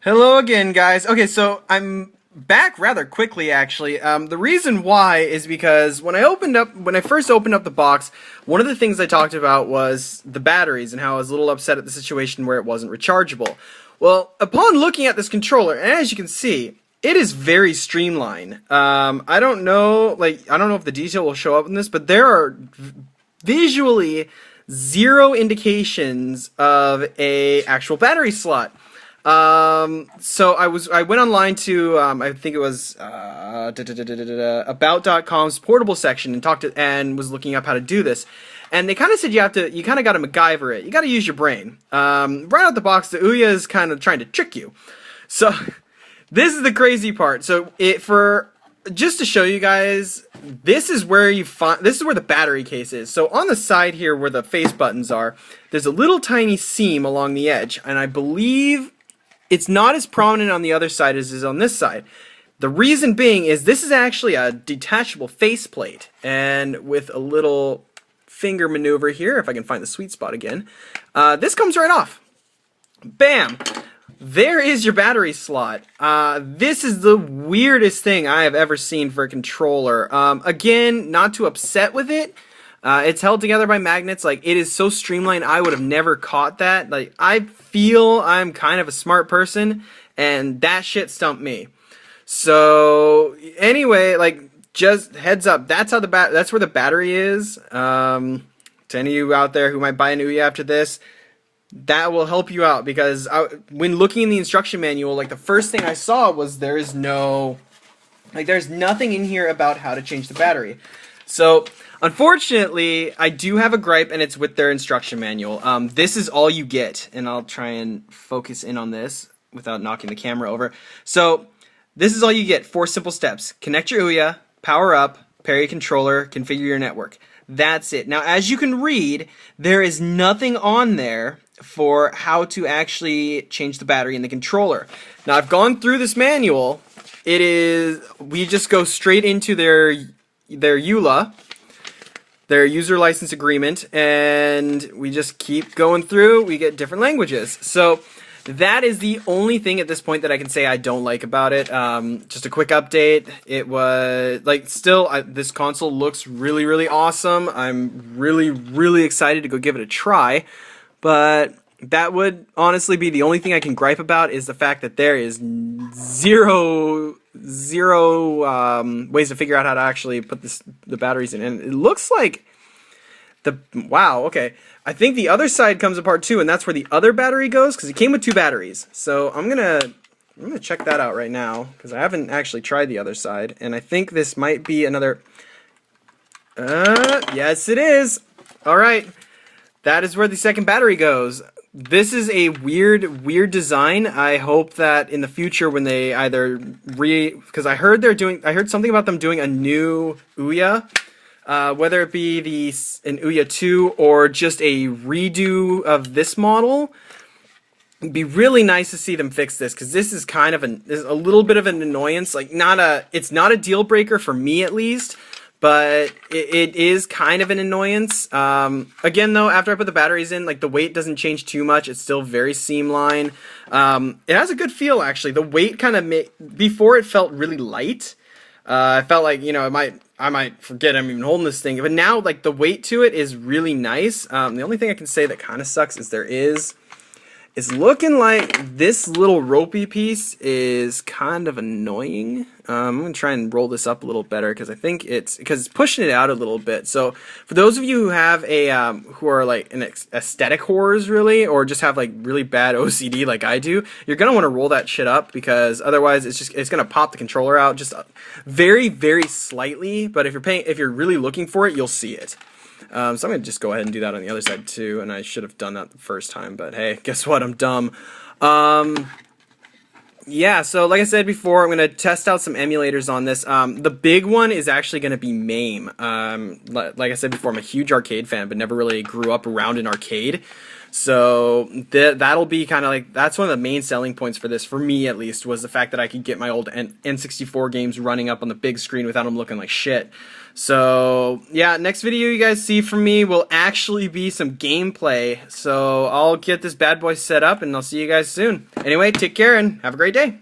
Hello again, guys. Okay, so I'm back rather quickly, actually. The reason why is because when I first opened up the box, one of the things I talked about was the batteries and how I was a little upset at the situation where it wasn't rechargeable. Well, upon looking at this controller, and as you can see, it is very streamlined. I don't know, I don't know if the detail will show up in this, but there are visually zero indications of a actual battery slot. So I went online to, I think it was, about.com's portable section and and was looking up how to do this. And they kind of said you kind of got to MacGyver it. You got to use your brain. Right out the box, the Ouya is kind of trying to trick you. So, this is the crazy part. So, just to show you guys, this is where the battery case is. So on the side here where the face buttons are, there's a little tiny seam along the edge, and I believe it's not as prominent on the other side as it is on this side. The reason being is this is actually a detachable faceplate, and with a little finger maneuver here, if I can find the sweet spot again, this comes right off. Bam! There is your battery slot. This is the weirdest thing I have ever seen for a controller. Again, not too upset with it. It's held together by magnets. Like, it is so streamlined, I would have never caught that. Like, I feel I'm kind of a smart person, and that shit stumped me. So, anyway, like, just heads up, that's where the battery is. To any of you out there who might buy an Ouya after this, that will help you out, because when looking in the instruction manual, like, the first thing I saw was there's nothing in here about how to change the battery. So, unfortunately, I do have a gripe, and it's with their instruction manual. This is all you get, and I'll try and focus in on this without knocking the camera over. So, this is all you get. 4 simple steps. Connect your Ouya, power up, pair your controller, configure your network. That's it. Now, as you can read, there is nothing on there for how to actually change the battery in the controller. Now, I've gone through this manual. We just go straight into their EULA, their user license agreement, and we just keep going through. We get different languages. So that is the only thing at this point that I can say I don't like about it. Just a quick update. It was this console looks really, really awesome. I'm really, really excited to go give it a try. But that would honestly be the only thing I can gripe about, is the fact that there is zero ways to figure out how to actually put the batteries in. And it looks like wow, okay. I think the other side comes apart too, and that's where the other battery goes, because it came with 2 batteries. So I'm gonna check that out right now, because I haven't actually tried the other side, and I think this might be another. Yes, it is. All right, that is where the second battery goes. This is a weird design. I hope that in the future, when they either because I heard something about them doing a new Ouya. Whether it be an Ouya 2 or just a redo of this model, it'd be really nice to see them fix this, because this is kind of a little bit of an annoyance. Like, it's not a deal breaker for me, at least, but it is kind of an annoyance. Again, though, after I put the batteries in, like, the weight doesn't change too much. It's still very seamline. It has a good feel, actually. The weight kind of before it felt really light. I felt like, I might forget I'm even holding this thing, but now, like, the weight to it is really nice. The only thing I can say that kind of sucks is it's looking like this little ropey piece is kind of annoying. I'm going to try and roll this up a little better, because I think it's pushing it out a little bit. So for those of you who have who are like an aesthetic horrors, really, or just have like really bad OCD like I do, you're going to want to roll that shit up, because otherwise it's going to pop the controller out just very, very slightly. But if you're really looking for it, you'll see it. So I'm going to just go ahead and do that on the other side too, and I should have done that the first time, but hey, guess what, I'm dumb. Yeah, so like I said before, I'm going to test out some emulators on this. The big one is actually going to be MAME. Like I said before, I'm a huge arcade fan, but never really grew up around an arcade. So that'll be kind of like, that's one of the main selling points for this, for me at least, was the fact that I could get my old N64 games running up on the big screen without them looking like shit. So yeah, next video you guys see from me will actually be some gameplay. So I'll get this bad boy set up and I'll see you guys soon. Anyway, take care and have a great day.